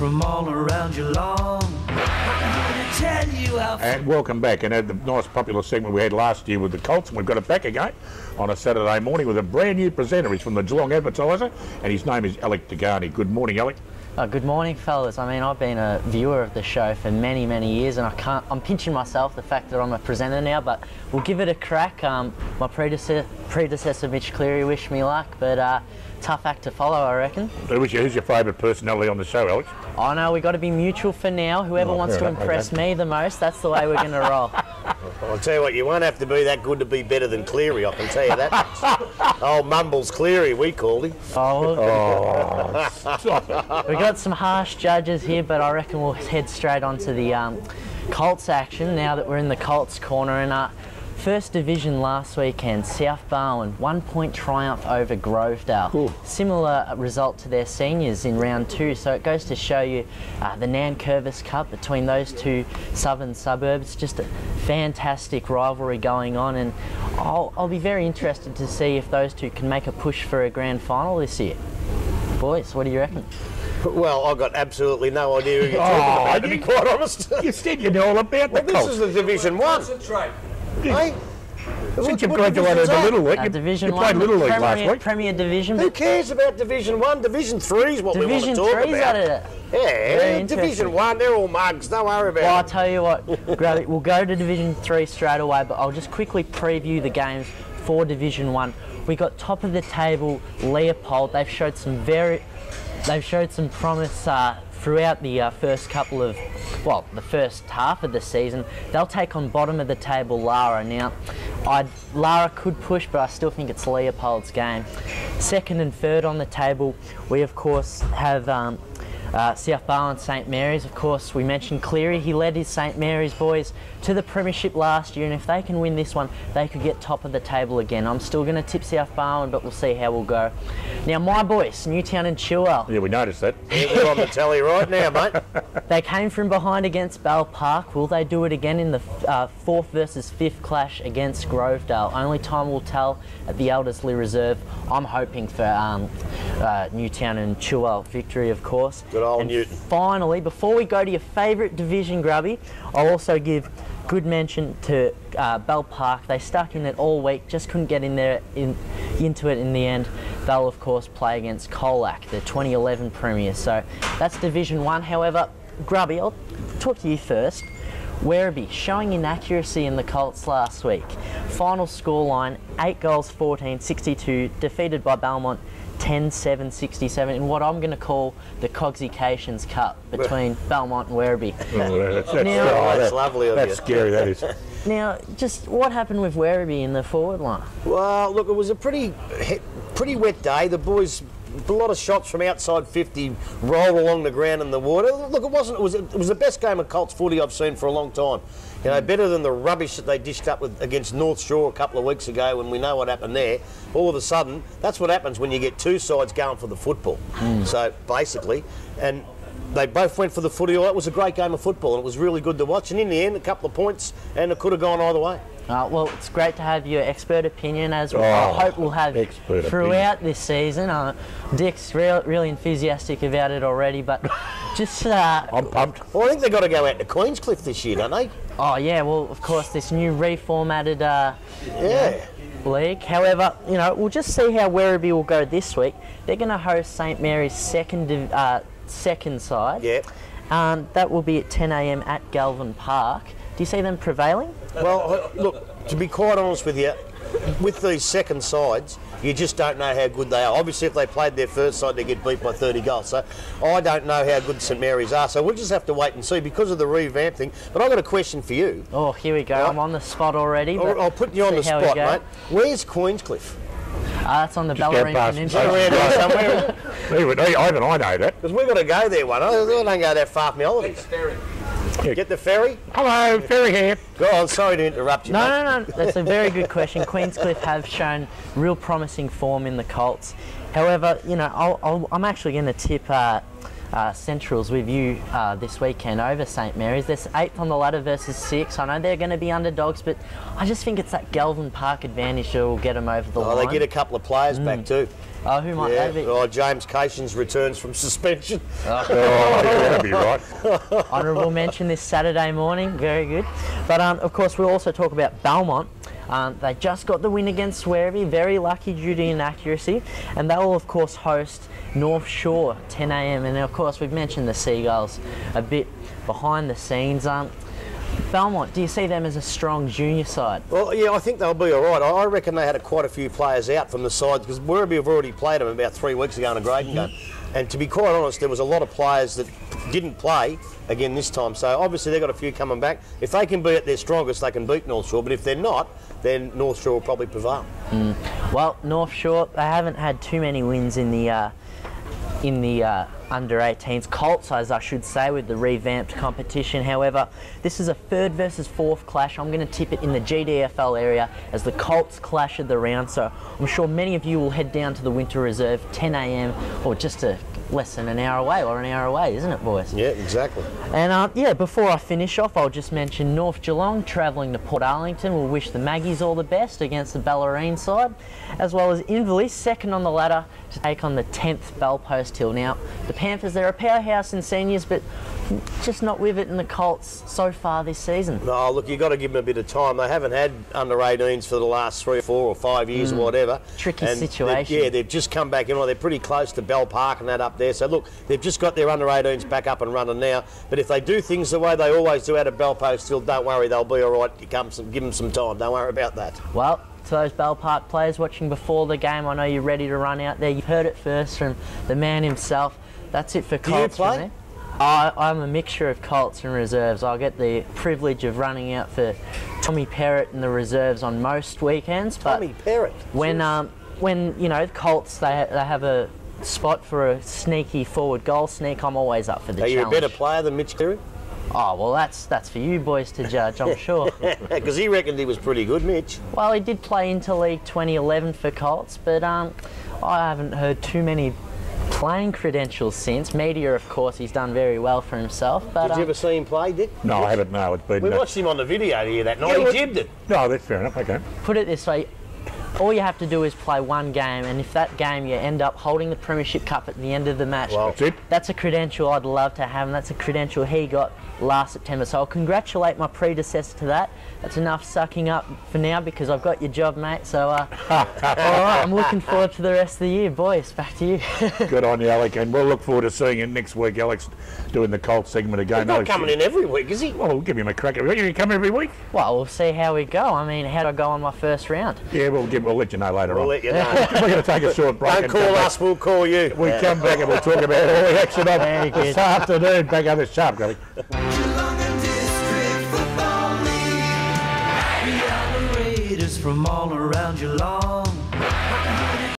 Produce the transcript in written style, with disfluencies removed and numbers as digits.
from all around Geelong. I'm here to tell you how. And welcome back. And the nice popular segment we had last year with the Colts, and we've got it back again on a Saturday morning with a brand new presenter. He's from the Geelong Advertiser, and his name is Alec Degani. Good morning, Alec. Good morning, fellas. I mean, I've been a viewer of the show for many, many years, and I'm pinching myself the fact that I'm a presenter now, but we'll give it a crack. My predecessor Mitch Cleary, wished me luck, but tough act to follow, I reckon. Who's your favourite personality on the show, Alex? I know, we've got to be mutual for now. Whoever wants to impress me the most, that's the way we're going to roll. I'll tell you what, you won't have to be that good to be better than Cleary, I can tell you that. Old Mumbles Cleary, we called him. We got some harsh judges here, but I reckon we'll head straight on to the Colts action now that we're in the Colts corner. And First Division last weekend, South Barwon, 1 point triumph over Grovedale. Cool. Similar result to their seniors in round 2, so it goes to show you the Nankervis Cup between those two southern suburbs. Just a fantastic rivalry going on, and I'll be very interested to see if those two can make a push for a grand final this year. Boys, what do you reckon? Well, I've got absolutely no idea who you're talking about, to be quite honest. You said you know all about the Colts. This is the Division 1. Hey? Since you've graduated the Little League, you played Little League last week. Premier Division. Who cares about Division 1? Division 3 is what we want to talk about. Division 3's at it. Yeah, Division 1, they're all mugs, don't worry about it. Well, I'll tell you what, Grubby, we'll go to Division 3 straight away, but I'll just quickly preview the games for Division 1. We got top of the table Leopold. They've showed some promise throughout the first half of the season. They'll take on bottom of the table Lara. Now, Lara could push, but I still think it's Leopold's game. Second and third on the table, we of course have South Barwon St Mary's. Of course, we mentioned Cleary. He led his St Mary's boys to the premiership last year, and if they can win this one, they could get top of the table again. I'm still going to tip South Barwon, but we'll see how we'll go. Now, my boys, Newtown and Chilwell. Yeah, we noticed that. We're on the telly right now, mate. They came from behind against Bell Park. Will they do it again in the 4th versus 5th clash against Grovedale? Only time will tell at the Eldersley Reserve. I'm hoping for Newtown and Chilwell victory, of course. Good old and Newton. Finally, before we go to your favourite division, Grubby, I'll also give good mention to Bell Park. They stuck in it all week, just couldn't get in there into it in the end. They'll of course play against Colac, the 2011 Premier. So that's Division 1. However, Grubby, I'll talk to you first. Werribee showing inaccuracy in the Colts last week. Final scoreline 8 goals 14-62, defeated by Belmont 10-7-67 in what I'm going to call the Cations Cup between Belmont and Werribee. That's lovely of you. That's scary, that is. Now, just what happened with Werribee in the forward line? Well, look, it was a pretty wet day. The boys, a lot of shots from outside 50 rolled along the ground in the water. Look, it was the best game of Colts footy I've seen for a long time. You know, better than the rubbish that they dished up with against North Shore a couple of weeks ago when we know what happened there. All of a sudden, that's what happens when you get two sides going for the football. So, basically, and they both went for the footy. It was a great game of football, and it was really good to watch. And in the end, a couple of points, and it could have gone either way. Well, it's great to have your expert opinion, as I hope we'll have throughout this season. Dick's really enthusiastic about it already, but just... I'm pumped. Well, I think they've got to go out to Queenscliff this year, don't they? Oh, yeah, well, of course, this new reformatted league. However, you know, we'll just see how Werribee will go this week. They're going to host St Mary's second side. Yeah. That will be at 10 a.m. at Galvin Park. Do you see them prevailing? Well, look, to be quite honest with you, with these second sides, you just don't know how good they are. Obviously, if they played their first side, they get beat by 30 goals. So I don't know how good St Mary's are. So we'll just have to wait and see because of the revamp thing. But I've got a question for you. Oh, here we go. Right. I'm on the spot already. I'll put you on the spot, mate. Where's Queenscliff? That's on the Bellarine Peninsula. Somewhere. Even I know that. Because we've got to go there one. I don't go that far for my holidays. Get the ferry? Hello, ferry here. Go on, sorry to interrupt you. No. That's a very good question. Queenscliff have shown real promising form in the Colts. However, you know, I'm actually going to tip Centrals with you this weekend over St Mary's. They're 8th on the ladder versus 6th. I know they're going to be underdogs, but I just think it's that Galvin Park advantage that will get them over the line. They get a couple of players back too. Who might Yeah. they be? Oh, James Cations returns from suspension. Oh, that'd be right. Honourable mention this Saturday morning, very good. But of course we'll also talk about Belmont. They just got the win against Werribee, very lucky due to inaccuracy, and they will of course host North Shore 10 AM, and of course we've mentioned the Seagulls a bit behind the scenes. Belmont, do you see them as a strong junior side? Well, yeah, I think they'll be all right. I reckon they had quite a few players out from the sides because Werribee have already played them about 3 weeks ago in a grading game. And to be quite honest, there was a lot of players that didn't play again this time. So obviously they've got a few coming back. If they can be at their strongest, they can beat North Shore. But if they're not, then North Shore will probably prevail. Well, North Shore, they haven't had too many wins in the under-18s, Colts as I should say, with the revamped competition. However, this is a third versus fourth clash. I'm going to tip it in the GDFL area as the Colts clash of the round, so I'm sure many of you will head down to the Winter Reserve 10 AM or just less than an hour away, or an hour away, isn't it, boys? Yeah, exactly. And yeah, before I finish off, I'll just mention North Geelong travelling to Port Arlington. We'll wish the Maggies all the best against the Bellarine side, as well as Inverleigh, second on the ladder to take on the 10th Bellpost Hill. Now, the Panthers, they're a powerhouse in seniors, but just not with it in the Colts so far this season. No, look, you've got to give them a bit of time. They haven't had under-18s for the last 3 or 4 or 5 years or whatever. Tricky And situation. Yeah, they've just come back in. They're pretty close to Bell Park and that up there. So look, they've just got their under-18s back up and running now. But if they do things the way they always do out of Bellpost Hill, don't worry, they'll be all right. Give them some time. Don't worry about that. Well, to those Bell Park players watching before the game, I know you're ready to run out there. You've heard it first from the man himself. That's it for Colts. Do you play? From me. I'm a mixture of Colts and reserves. I get the privilege of running out for Tommy Perrott in the reserves on most weekends. But Tommy Perrott. when you know Colts, they have a spot for a sneaky forward goal sneak, I'm always up for the challenge. Are you a better player than Mitch Cleary? Oh well, that's for you boys to judge, I'm sure. Because he reckoned he was pretty good, Mitch. Well, he did play Interleague 2011 for Colts, but I haven't heard too many playing credentials since. Media, of course, he's done very well for himself. But Did you ever see him play, Dick? No, I haven't. No, it's been. We watched him on the video here that night. He jibbed it. No, that's fair enough. Okay. put it this way, all you have to do is play one game, and if that game you end up holding the Premiership Cup at the end of the match, Well, that's it. that's a credential I'd love to have, and that's a credential he got last September. So I'll congratulate my predecessor to that. That's enough sucking up for now because I've got your job, mate. So, all right, I'm looking forward to the rest of the year. Boys, back to you. Good on you, Alec, and we'll look forward to seeing you next week, Alex, doing the Colts segment again. He's not coming in every week, is he? Well, we'll give him a crack. Are you come every week? Well, we'll see how we go. I mean, how do I go on my first round? Yeah, we'll let you know later We'll on. let you know. We're going to take a short break. Don't and call come back. us, we'll call you. We come back and we'll talk about all the action of Very good. this afternoon. Back on the sharp, Grubby. Geelong and District Football League. We are the Raiders from all around Geelong.